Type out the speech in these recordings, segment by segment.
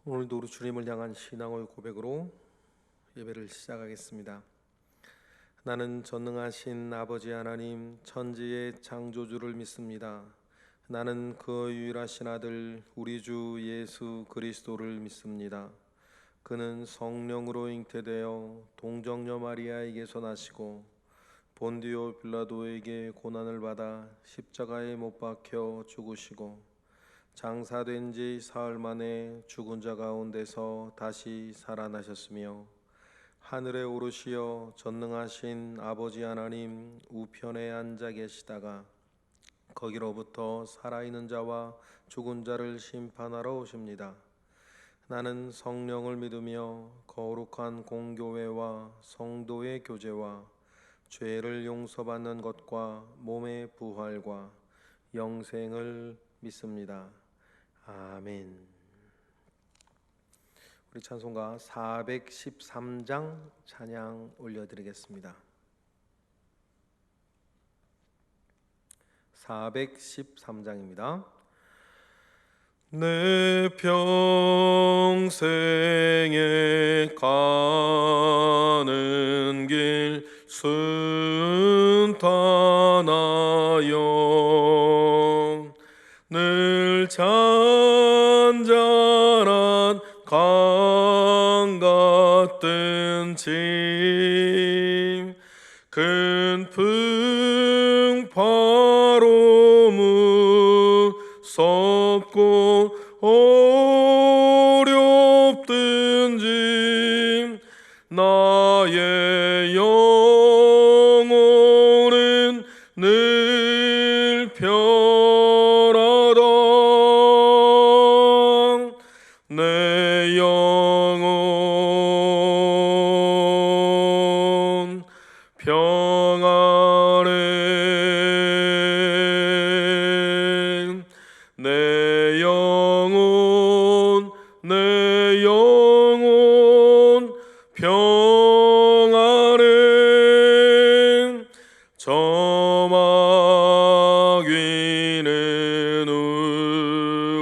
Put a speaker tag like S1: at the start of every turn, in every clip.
S1: 오늘도 우리 주님을 향한 신앙의 고백으로 예배를 시작하겠습니다. 나는 전능하신 아버지 하나님 천지의 창조주를 믿습니다. 나는 그 유일하신 아들 우리 주 예수 그리스도를 믿습니다. 그는 성령으로 잉태되어 동정녀 마리아에게서 나시고 본디오 빌라도에게 고난을 받아 십자가에 못 박혀 죽으시고 장사된 지 사흘 만에 죽은 자 가운데서 다시 살아나셨으며 하늘에 오르시어 전능하신 아버지 하나님 우편에 앉아 계시다가 거기로부터 살아있는 자와 죽은 자를 심판하러 오십니다. 나는 성령을 믿으며 거룩한 공교회와 성도의 교제와 죄를 용서받는 것과 몸의 부활과 영생을 믿습니다. 아멘. 우리 찬송가 413장 찬양 올려드리겠습니다. 413장입니다. 내 평생에 가는 길 순탄하여 늘 잔잔한 강 같은 짐 큰 풍파로 무섭고 어렵든 짐 나의 영혼은 늘 편하다. 내 영혼 평안해. 내 영혼 평안해. 저마귀는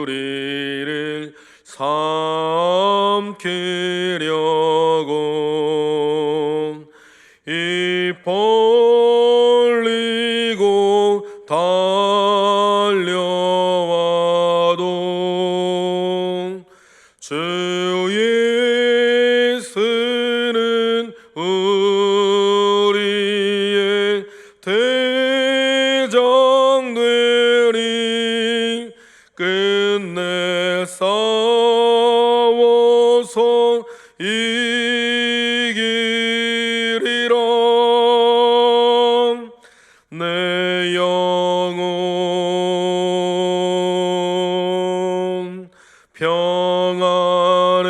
S1: 우리를 삼키려고 입 벌리고 달려와도 주 예수는 우리의 대장 되리. 끝내 싸워서 이기리라. 내 영혼 평안해.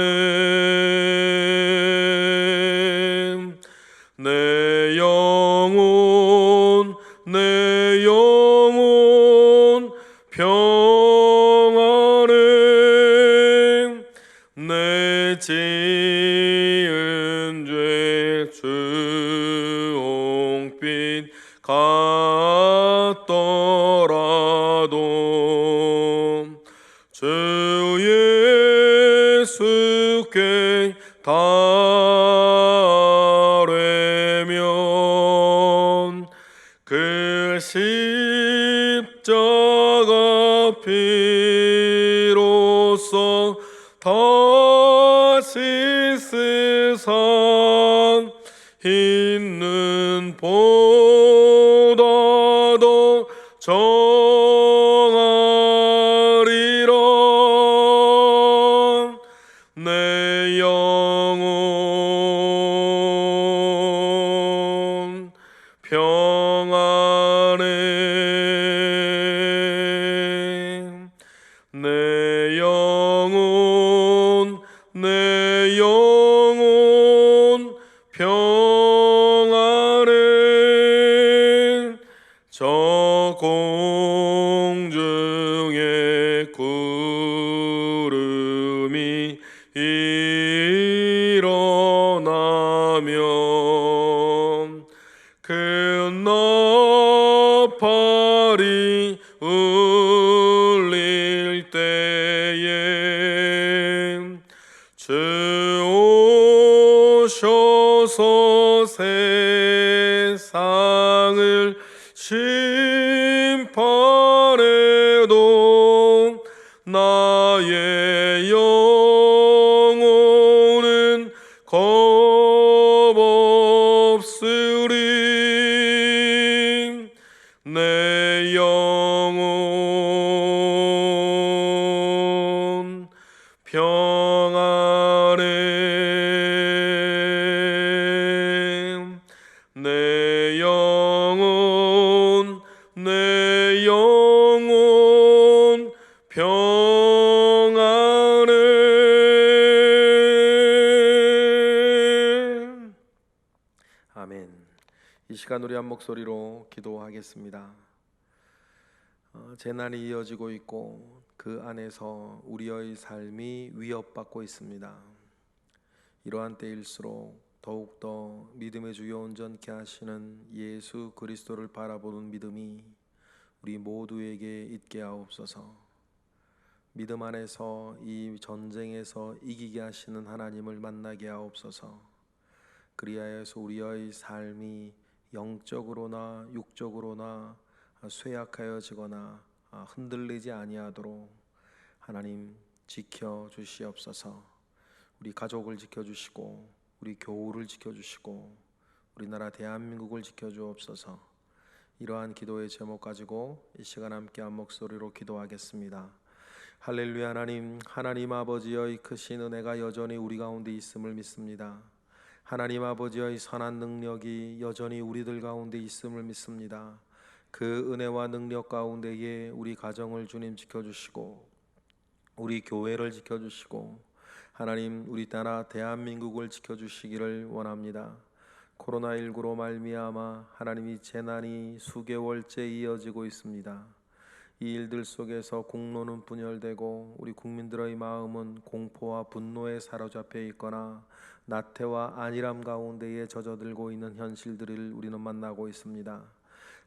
S1: 내 영혼 평안해. 내 지은 죄 주홍빛 같더라도 주 예수께 달래면 그 십자가 피로써 다시 세상 있는 보다 더 정하리라. 내 영혼 평안해. 내 영혼 평안해. 저 공중에 구름이 일어나면 큰 나팔이 울릴 때에 때도 나의 영혼은 겁없으리. 내 영혼 평안해. 내 영혼 평안해. 아멘. 이 시간 우리 한 목소리로 기도하겠습니다. 재난이 이어지고 있고 그 안에서 우리의 삶이 위협받고 있습니다. 이러한 때일수록 더욱더 믿음의 주요 온전케 하시는 예수 그리스도를 바라보는 믿음이 우리 모두에게 있게 하옵소서. 믿음 안에서 이 전쟁에서 이기게 하시는 하나님을 만나게 하옵소서. 그리하여서 우리의 삶이 영적으로나 육적으로나 쇠약하여지거나 흔들리지 아니하도록 하나님 지켜 주시옵소서. 우리 가족을 지켜주시고 우리 교우를 지켜주시고 우리나라 대한민국을 지켜주옵소서. 이러한 기도의 제목 가지고 이 시간 함께 한 목소리로 기도하겠습니다. 할렐루야. 하나님 아버지의 크신 은혜가 여전히 우리 가운데 있음을 믿습니다. 하나님 아버지의 선한 능력이 여전히 우리들 가운데 있음을 믿습니다. 그 은혜와 능력 가운데에 우리 가정을 주님 지켜주시고 우리 교회를 지켜주시고 하나님 우리 나라 대한민국을 지켜주시기를 원합니다. 코로나19로 말미암아 하나님 이 재난이 수개월째 이어지고 있습니다. 이 일들 속에서 공로는 분열되고 우리 국민들의 마음은 공포와 분노에 사로잡혀 있거나 나태와 안일함 가운데에 젖어들고 있는 현실들을 우리는 만나고 있습니다.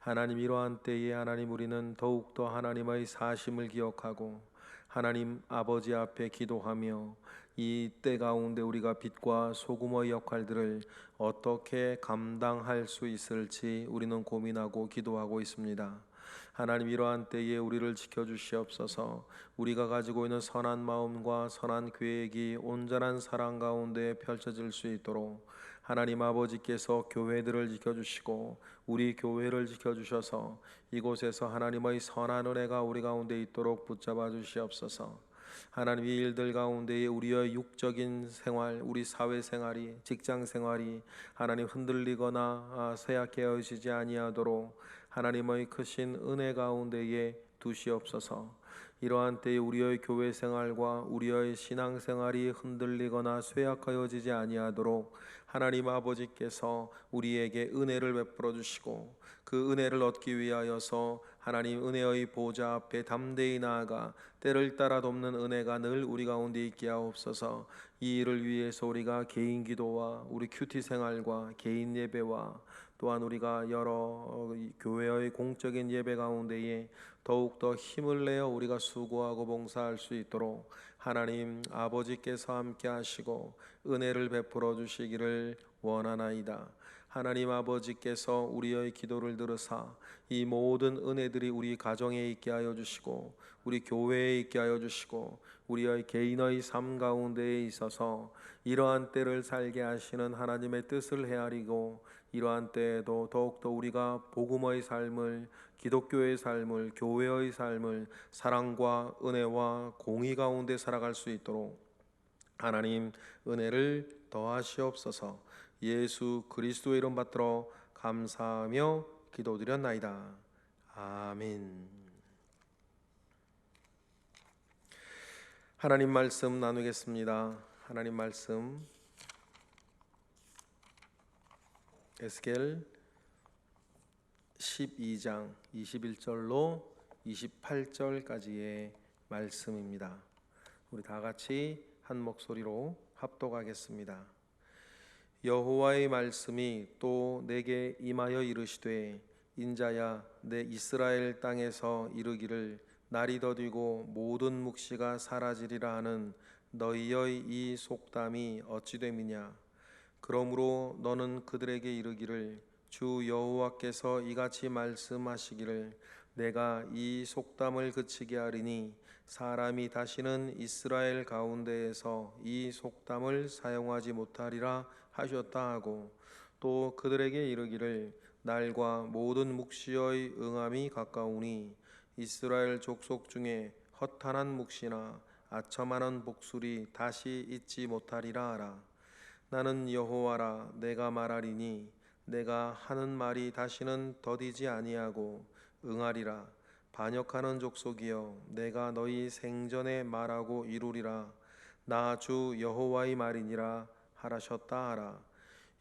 S1: 하나님 이러한 때에 하나님 우리는 더욱더 하나님의 사심을 기억하고 하나님 아버지 앞에 기도하며 이 때 가운데 우리가 빛과 소금의 역할들을 어떻게 감당할 수 있을지 우리는 고민하고 기도하고 있습니다. 하나님 이러한 때에 우리를 지켜주시옵소서. 우리가 가지고 있는 선한 마음과 선한 계획이 온전한 사랑 가운데 펼쳐질 수 있도록 하나님 아버지께서 교회들을 지켜주시고 우리 교회를 지켜주셔서 이곳에서 하나님의 선한 은혜가 우리 가운데 있도록 붙잡아 주시옵소서. 하나님 이 일들 가운데에 우리의 육적인 생활, 우리 사회생활이, 직장생활이 하나님 흔들리거나 쇠약해지지 아니하도록 하나님의 크신 은혜 가운데에 두시옵소서. 이러한 때에 우리의 교회 생활과 우리의 신앙생활이 흔들리거나 쇠약하여지지 아니하도록 하나님 아버지께서 우리에게 은혜를 베풀어 주시고 그 은혜를 얻기 위하여서 하나님 은혜의 보좌 앞에 담대히 나아가 때를 따라 돕는 은혜가 늘 우리 가운데 있게 하옵소서. 이 일을 위해서 우리가 개인 기도와 우리 큐티 생활과 개인 예배와 또한 우리가 여러 교회의 공적인 예배 가운데에 더욱더 힘을 내어 우리가 수고하고 봉사할 수 있도록 하나님 아버지께서 함께 하시고 은혜를 베풀어 주시기를 원하나이다. 하나님 아버지께서 우리의 기도를 들으사 이 모든 은혜들이 우리 가정에 있게 하여 주시고 우리 교회에 있게 하여 주시고 우리의 개인의 삶 가운데에 있어서 이러한 때를 살게 하시는 하나님의 뜻을 헤아리고 이러한 때에도 더욱더 우리가 복음의 삶을, 기독교의 삶을, 교회의 삶을 사랑과 은혜와 공의 가운데 살아갈 수 있도록 하나님 은혜를 더하시옵소서. 예수 그리스도의 이름 받들어 감사하며 기도드렸나이다. 아멘. 하나님 말씀 나누겠습니다. 하나님 말씀 에스겔 12장 21절로 28절까지의 말씀입니다. 우리 다 같이 한 목소리로 합독하겠습니다. 여호와의 말씀이 또 내게 임하여 이르시되 인자야 내 이스라엘 땅에서 이르기를 날이 더디고 모든 묵시가 사라지리라 하는 너희의 이 속담이 어찌 됨이냐. 그러므로 너는 그들에게 이르기를 주 여호와께서 이같이 말씀하시기를 내가 이 속담을 그치게 하리니 사람이 다시는 이스라엘 가운데에서 이 속담을 사용하지 못하리라 하셨다 하고, 또 그들에게 이르기를 날과 모든 묵시의 응함이 가까우니 이스라엘 족속 중에 허탄한 묵시나 아첨하는 복술이 다시 있지 못하리라 하라. 나는 여호와라. 내가 말하리니 내가 하는 말이 다시는 더디지 아니하고 응하리라. 반역하는 족속이여, 내가 너희 생전에 말하고 이루리라. 나 주 여호와의 말이니라 하라셨다 하라.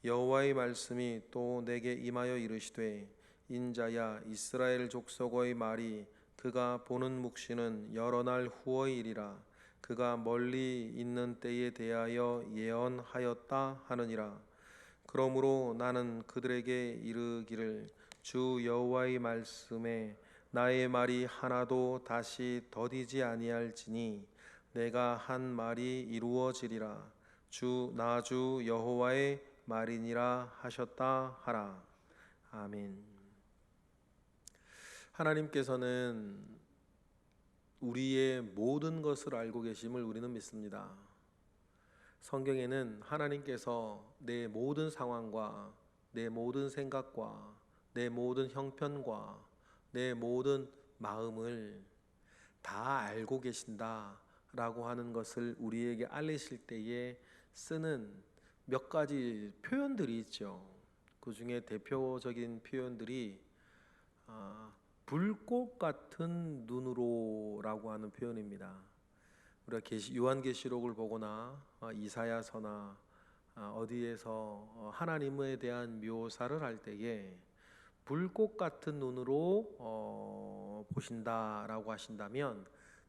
S1: 여호와의 말씀이 또 내게 임하여 이르시되, 인자야, 이스라엘 족속의 말이 그가 보는 묵시는 여러 날 후의 일이라. 그가 멀리 있는 때에 대하여 예언하였다 하느니라. 그러므로 나는 그들에게 이르기를 주 여호와의 말씀에 나의 말이 하나도 다시 더디지 아니할지니 내가 한 말이 이루어지리라. 나 주 여호와의 말이니라 하셨다 하라. 아멘. 하나님께서는 우리의 모든 것을 알고 계심을 우리는 믿습니다. 성경에는 하나님께서 내 모든 상황과 내 모든 생각과 내 모든 형편과 내 모든 마음을 다 알고 계신다라고 하는 것을 우리에게 알리실 때에 쓰는 몇 가지 표현들이 있죠. 그 중에 대표적인 표현들이 불꽃 같은 눈으로라고 하는 표현입니다. 우리가 요한계시록을 보거나 이사야서나 어디에서 하나님에 대한 묘사를 할 때에 불꽃 같은 눈으로 보신다라고 하신다면,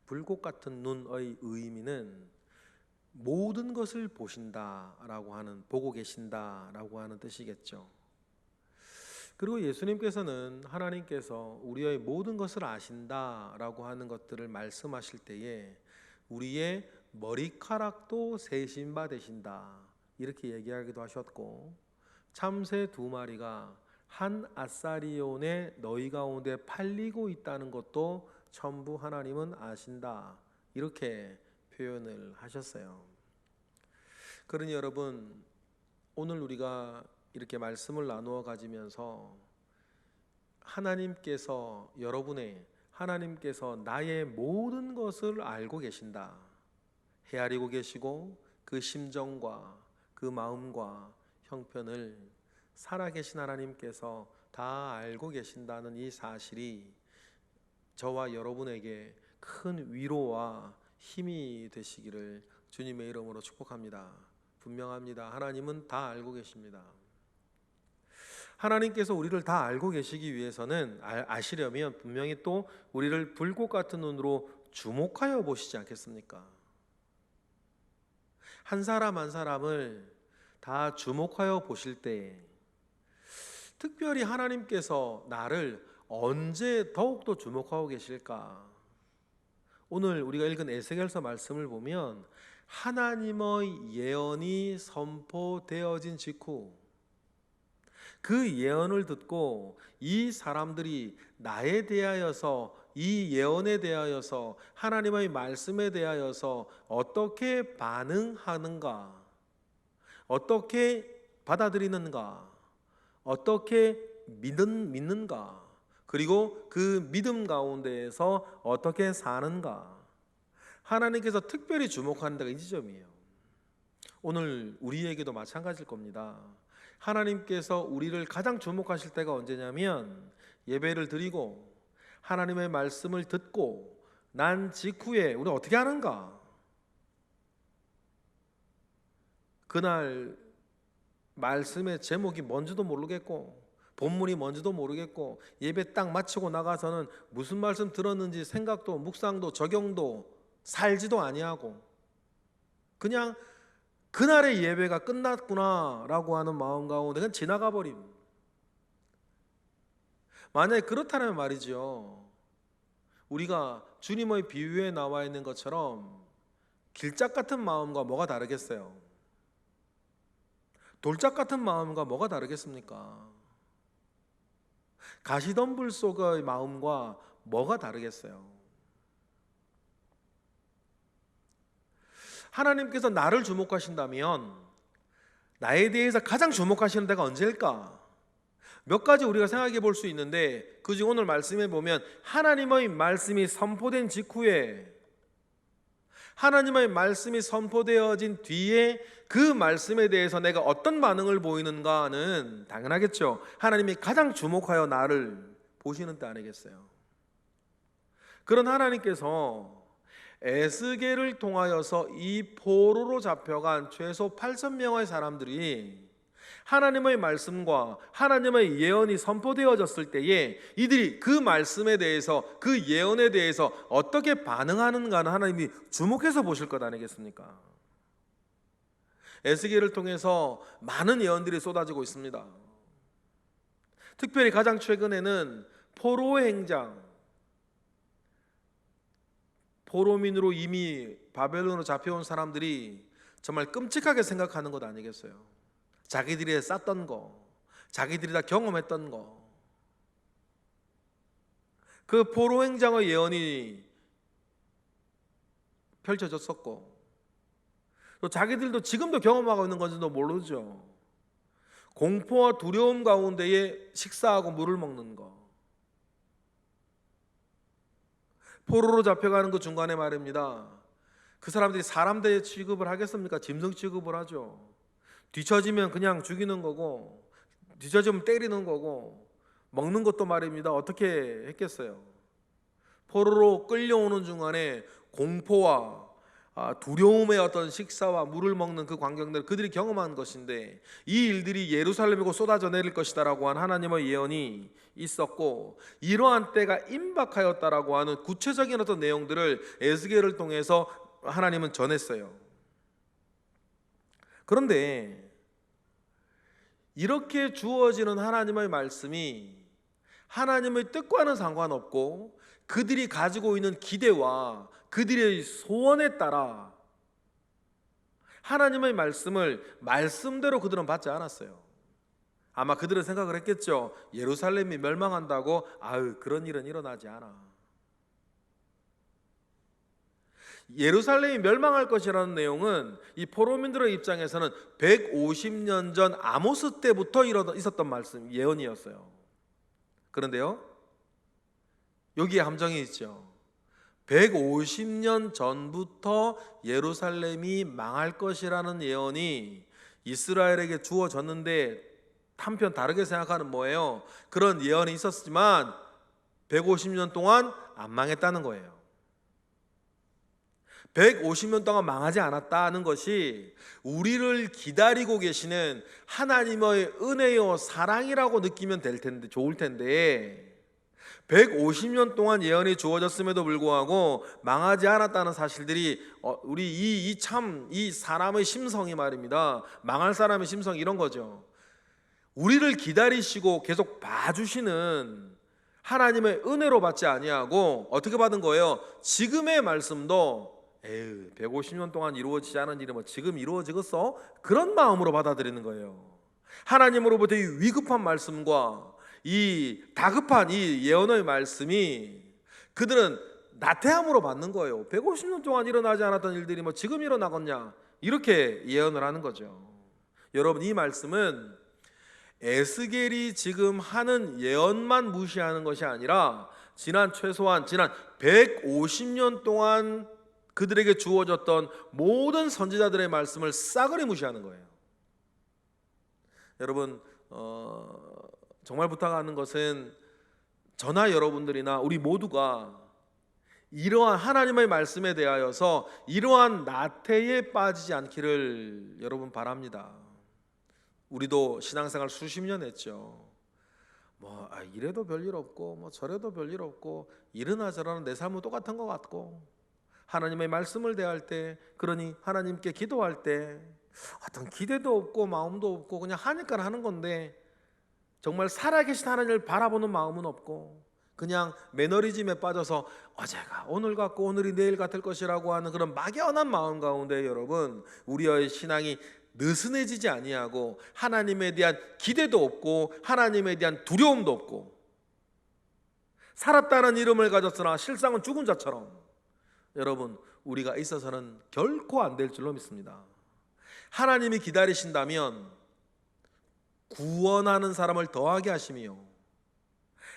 S1: 불꽃 같은 눈의 의미는 모든 것을 보신다라고 하는, 보고 계신다라고 하는 뜻이겠죠. 그리고 예수님께서는 하나님께서 우리의 모든 것을 아신다라고 하는 것들을 말씀하실 때에 우리의 머리카락도 세신 바 되신다 이렇게 얘기하기도 하셨고, 참새 2마리가 한 아사리온에 너희 가운데 팔리고 있다는 것도 전부 하나님은 아신다 이렇게 표현을 하셨어요. 그러니 여러분, 오늘 우리가 이렇게 말씀을 나누어 가지면서 하나님께서 나의 모든 것을 알고 계신다, 헤아리고 계시고 그 심정과 그 마음과 형편을 살아계신 하나님께서 다 알고 계신다는 이 사실이 저와 여러분에게 큰 위로와 힘이 되시기를 주님의 이름으로 축복합니다. 분명합니다. 하나님은 다 알고 계십니다. 하나님께서 우리를 다 알고 계시기 위해서는 아시려면 분명히 또 우리를 불꽃 같은 눈으로 주목하여 보시지 않겠습니까? 한 사람 한 사람을 다 주목하여 보실 때, 특별히 하나님께서 나를 언제 더욱더 주목하고 계실까? 오늘 우리가 읽은 에스겔서 말씀을 보면 하나님의 예언이 선포되어진 직후 그 예언을 듣고 이 사람들이 나에 대하여서, 이 예언에 대하여서, 하나님의 말씀에 대하여서 어떻게 반응하는가, 어떻게 받아들이는가, 어떻게 믿는가, 그리고 그 믿음 가운데에서 어떻게 사는가, 하나님께서 특별히 주목하는 데가 이 지점이에요. 오늘 우리에게도 마찬가지일 겁니다. 하나님께서 우리를 가장 주목하실 때가 언제냐면, 예배를 드리고 하나님의 말씀을 듣고 난 직후에 우리 어떻게 하는가. 그날 말씀의 제목이 뭔지도 모르겠고 본문이 뭔지도 모르겠고 예배 딱 마치고 나가서는 무슨 말씀 들었는지 생각도 묵상도 적용도 살지도 아니하고 그냥 그날의 예배가 끝났구나라고 하는 마음 가운데 그냥 지나가 버림. 만약에 그렇다면 말이죠, 우리가 주님의 비유에 나와 있는 것처럼 길짝 같은 마음과 뭐가 다르겠어요? 돌짝 같은 마음과 뭐가 다르겠습니까? 가시덤불 속의 마음과 뭐가 다르겠어요? 하나님께서 나를 주목하신다면 나에 대해서 가장 주목하시는 데가 언제일까? 몇 가지 우리가 생각해 볼 수 있는데, 그중 오늘 말씀에 보면 하나님의 말씀이 선포된 직후에, 하나님의 말씀이 선포되어진 뒤에 그 말씀에 대해서 내가 어떤 반응을 보이는가는 당연하겠죠. 하나님이 가장 주목하여 나를 보시는 때 아니겠어요? 그런 하나님께서 에스겔을 통하여서 이 포로로 잡혀간 최소 8,000명의 사람들이 하나님의 말씀과 하나님의 예언이 선포되어졌을 때에 이들이 그 말씀에 대해서, 그 예언에 대해서 어떻게 반응하는가는 하나님이 주목해서 보실 것 아니겠습니까? 에스겔을 통해서 많은 예언들이 쏟아지고 있습니다. 특별히 가장 최근에는 포로의 행장, 포로민으로 이미 바벨론으로 잡혀온 사람들이 정말 끔찍하게 생각하는 것 아니겠어요? 자기들이 쌌던 거, 자기들이 다 경험했던 거, 그 포로 행장의 예언이 펼쳐졌었고, 또 자기들도 지금도 경험하고 있는 건지도 모르죠. 공포와 두려움 가운데에 식사하고 물을 먹는 거, 포로로 잡혀가는 그 중간에 말입니다, 그 사람들이 사람 대 취급을 하겠습니까? 짐승 취급을 하죠. 뒤처지면 그냥 죽이는 거고, 뒤처지면 때리는 거고, 먹는 것도 말입니다, 어떻게 했겠어요? 포로로 끌려오는 중간에 공포와 두려움의 어떤 식사와 물을 먹는 그 광경들, 그들이 경험한 것인데, 이 일들이 예루살렘이고 쏟아져 내릴 것이다라고 한 하나님의 예언이 있었고, 이러한 때가 임박하였다라고 하는 구체적인 어떤 내용들을 에스겔을 통해서 하나님은 전했어요. 그런데 이렇게 주어지는 하나님의 말씀이 하나님의 뜻과는 상관없고 그들이 가지고 있는 기대와 그들의 소원에 따라 하나님의 말씀을 말씀대로 그들은 받지 않았어요. 아마 그들은 생각을 했겠죠. 예루살렘이 멸망한다고, 아유, 그런 일은 일어나지 않아. 예루살렘이 멸망할 것이라는 내용은 이 포로민들의 입장에서는 150년 전 아모스 때부터 있었던 말씀, 예언이었어요. 그런데요, 여기에 함정이 있죠. 150년 전부터 예루살렘이 망할 것이라는 예언이 이스라엘에게 주어졌는데, 한편 다르게 생각하는 뭐예요? 그런 예언이 있었지만 150년 동안 안 망했다는 거예요. 150년 동안 망하지 않았다는 것이 우리를 기다리고 계시는 하나님의 은혜요 사랑이라고 느끼면 될 텐데, 좋을 텐데, 150년 동안 예언이 주어졌음에도 불구하고 망하지 않았다는 사실들이 우리 이 사람의 심성이 말입니다, 망할 사람의 심성이 이런 거죠. 우리를 기다리시고 계속 봐주시는 하나님의 은혜로 받지 아니하고 어떻게 받은 거예요? 지금의 말씀도 150년 동안 이루어지지 않은 일이 뭐 지금 이루어지겠어? 그런 마음으로 받아들이는 거예요. 하나님으로부터 이 위급한 말씀과 이 다급한 이 예언의 말씀이 그들은 나태함으로 받는 거예요. 150년 동안 일어나지 않았던 일들이 뭐 지금 일어나겠냐, 이렇게 예언을 하는 거죠. 여러분, 이 말씀은 에스겔이 지금 하는 예언만 무시하는 것이 아니라 최소한 지난 150년 동안 그들에게 주어졌던 모든 선지자들의 말씀을 싸그리 무시하는 거예요. 여러분, 정말 부탁하는 것은 저나 여러분들이나 우리 모두가 이러한 하나님의 말씀에 대하여서 이러한 나태에 빠지지 않기를 여러분 바랍니다. 우리도 신앙생활 수십 년 했죠. 이래도 별일 없고 저래도 별일 없고 이러나 저러나 내 삶은 똑같은 것 같고, 하나님의 말씀을 대할 때, 그러니 하나님께 기도할 때 어떤 기대도 없고 마음도 없고 그냥 하니까 하는 건데, 정말 살아계신 하나님을 바라보는 마음은 없고 그냥 매너리즘에 빠져서 어제가 오늘 같고 오늘이 내일 같을 것이라고 하는 그런 막연한 마음 가운데 여러분, 우리의 신앙이 느슨해지지 아니하고 하나님에 대한 기대도 없고 하나님에 대한 두려움도 없고 살았다는 이름을 가졌으나 실상은 죽은 자처럼 여러분 우리가 있어서는 결코 안 될 줄로 믿습니다. 하나님이 기다리신다면 구원하는 사람을 더하게 하시며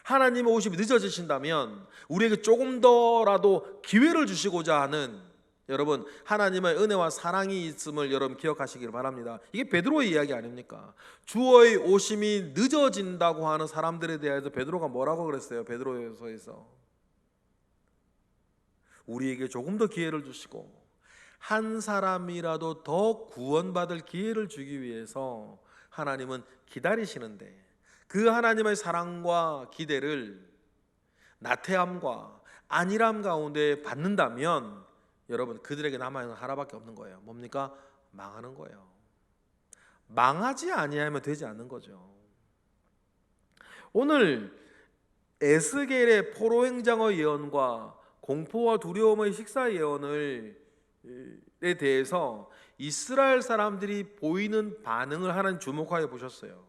S1: 하나님의 오심이 늦어지신다면 우리에게 조금 더라도 기회를 주시고자 하는 여러분 하나님의 은혜와 사랑이 있음을 여러분 기억하시길 바랍니다. 이게 베드로의 이야기 아닙니까? 주의 오심이 늦어진다고 하는 사람들에 대해서 베드로가 뭐라고 그랬어요? 베드로서에서 우리에게 조금 더 기회를 주시고 한 사람이라도 더 구원받을 기회를 주기 위해서 하나님은 기다리시는데 그 하나님의 사랑과 기대를 나태함과 안일함 가운데 받는다면 여러분 그들에게 남아있는 하나밖에 없는 거예요. 뭡니까? 망하는 거예요. 망하지 아니하면 되지 않는 거죠. 오늘 에스겔의 포로 행장의 예언과 공포와 두려움의 식사 예언에 대해서 이스라엘 사람들이 보이는 반응을 하나님 주목하여 보셨어요.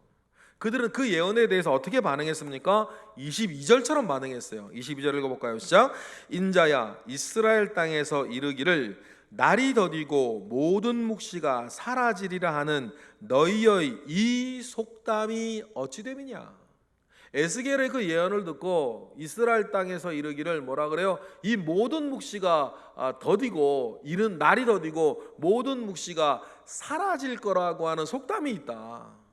S1: 그들은 그 예언에 대해서 어떻게 반응했습니까? 22절처럼 반응했어요. 22절 읽어볼까요? 시작. 인자야 이스라엘 땅에서 이르기를 날이 더디고 모든 묵시가 사라지리라 하는 너희의 이 속담이 어찌 됨이냐. 에스겔의 그 예언을 듣고 이스라엘 땅에서 이르기를 뭐라 그래요? 이 모든 묵시가 더디고 이른 날이 더디고 모든 묵시가 사라질 거라고 하는 속담이 있다.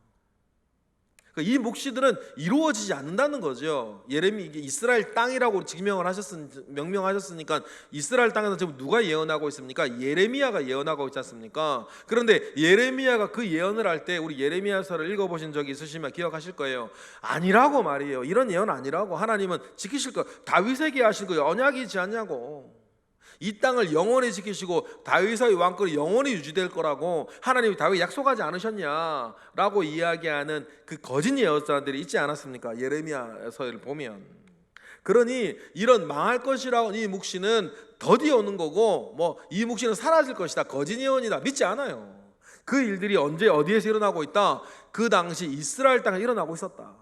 S1: 이 묵시들은 이루어지지 않는다는 거죠. 예레미 이게 이스라엘 땅이라고 명명하셨으니까 이스라엘 땅에서 지금 누가 예언하고 있습니까? 예레미야가 예언하고 있지 않습니까? 그런데 예레미야가 그 예언을 할 때 우리 예레미야서를 읽어보신 적이 있으시면 기억하실 거예요. 아니라고 말이에요. 이런 예언 아니라고. 하나님은 지키실 거. 다윗에게 하신 거 언약이지 않냐고. 이 땅을 영원히 지키시고 다윗의 왕권이 영원히 유지될 거라고 하나님이 다윗 약속하지 않으셨냐라고 이야기하는 그 거짓 예언자들이 있지 않았습니까? 예레미야서를 보면. 그러니 이런 망할 것이라는 이 묵시는 더디 오는 거고 뭐 이 묵시는 사라질 것이다, 거짓 예언이다, 믿지 않아요. 그 일들이 언제 어디에서 일어나고 있다? 그 당시 이스라엘 땅에 일어나고 있었다.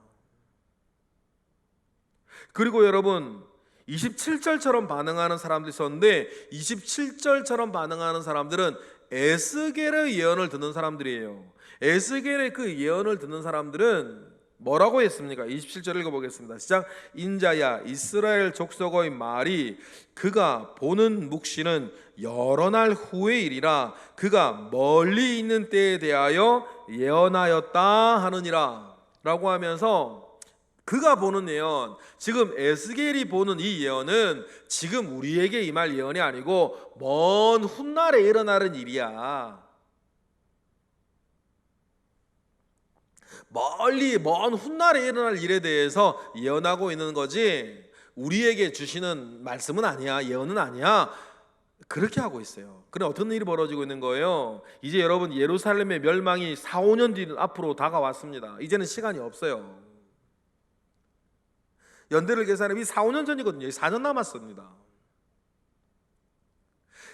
S1: 그리고 여러분 27절처럼 반응하는 사람들이 있었는데 27절처럼 반응하는 사람들은 에스겔의 예언을 듣는 사람들이에요. 에스겔의 그 예언을 듣는 사람들은 뭐라고 했습니까? 27절 읽어보겠습니다. 시작. 인자야 이스라엘 족속의 말이 그가 보는 묵시는 여러 날 후의 일이라 그가 멀리 있는 때에 대하여 예언하였다 하느니라 라고 하면서 그가 보는 예언, 지금 에스겔이 보는 이 예언은 지금 우리에게 임할 예언이 아니고 먼 훗날에 일어나는 일이야. 멀리 먼 훗날에 일어날 일에 대해서 예언하고 있는 거지 우리에게 주시는 말씀은 아니야, 예언은 아니야. 그렇게 하고 있어요. 그럼 어떤 일이 벌어지고 있는 거예요? 이제 여러분 예루살렘의 멸망이 4, 5년 뒤 앞으로 다가왔습니다. 이제는 시간이 없어요. 연대를 계산하면 4, 5년 전이거든요. 4년 남았습니다.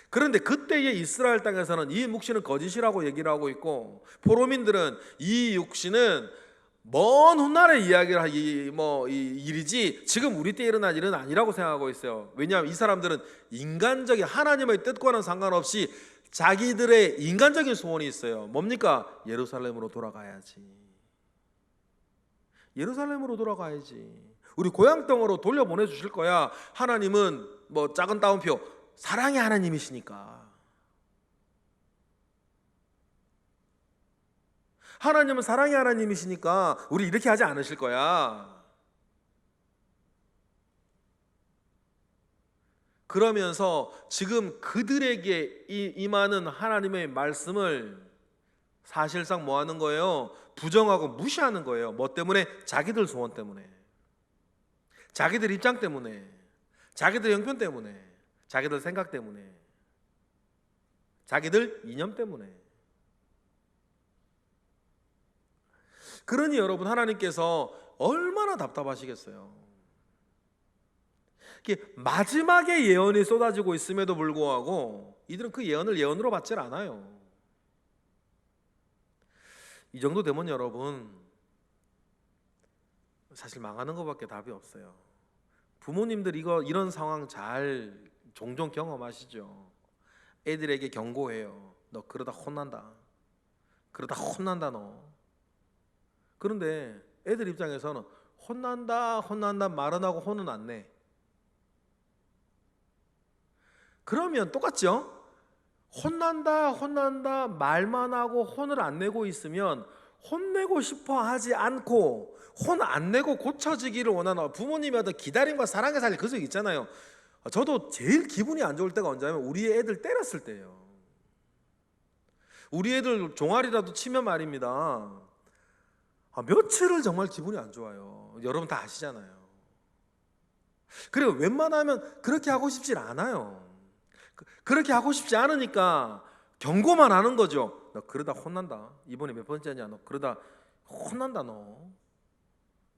S1: 그런데 그때의 이스라엘 땅에서는 이 묵시는 거짓이라고 얘기를 하고 있고 포로민들은 이 묵시는 먼 훗날의 이야기를 이 일이지 지금 우리 때 일어난 일은 아니라고 생각하고 있어요. 왜냐하면 이 사람들은 인간적인 하나님의 뜻과는 상관없이 자기들의 인간적인 소원이 있어요. 뭡니까? 예루살렘으로 돌아가야지. 예루살렘으로 돌아가야지. 우리 고향 땅으로 돌려보내 주실 거야. 하나님은 뭐 작은 따옴표 사랑의 하나님이시니까. 하나님은 사랑의 하나님이시니까 우리 이렇게 하지 않으실 거야. 그러면서 지금 그들에게 임하는 하나님의 말씀을 사실상 뭐 하는 거예요? 부정하고 무시하는 거예요. 뭐 때문에? 자기들 소원 때문에, 자기들 입장 때문에, 자기들 형편 때문에, 자기들 생각 때문에, 자기들 이념 때문에. 그러니 여러분 하나님께서 얼마나 답답하시겠어요. 마지막에 예언이 쏟아지고 있음에도 불구하고 이들은 그 예언을 예언으로 받지 않아요. 이 정도 되면 여러분 사실 망하는 것밖에 답이 없어요. 부모님들 이런 상황 잘 종종 경험하시죠? 애들에게 경고해요. 너 그러다 혼난다. 그러다 혼난다 너. 그런데 애들 입장에서는 혼난다 말은 하고 혼은 안 내. 그러면 똑같죠? 혼난다 말만 하고 혼을 안 내고 있으면 혼내고 싶어 하지 않고 혼 안 내고 고쳐지기를 원하는 부모님의 어떤 기다림과 사랑의 사이 그 속 있잖아요. 저도 제일 기분이 안 좋을 때가 언제냐면 우리 애들 때렸을 때예요. 우리 애들 종아리라도 치면 말입니다. 며칠을 정말 기분이 안 좋아요. 여러분 다 아시잖아요. 그리고 웬만하면 그렇게 하고 싶질 않아요. 그렇게 하고 싶지 않으니까 경고만 하는 거죠. 너 그러다 혼난다. 이번에 몇 번째냐 너 그러다 혼난다 너.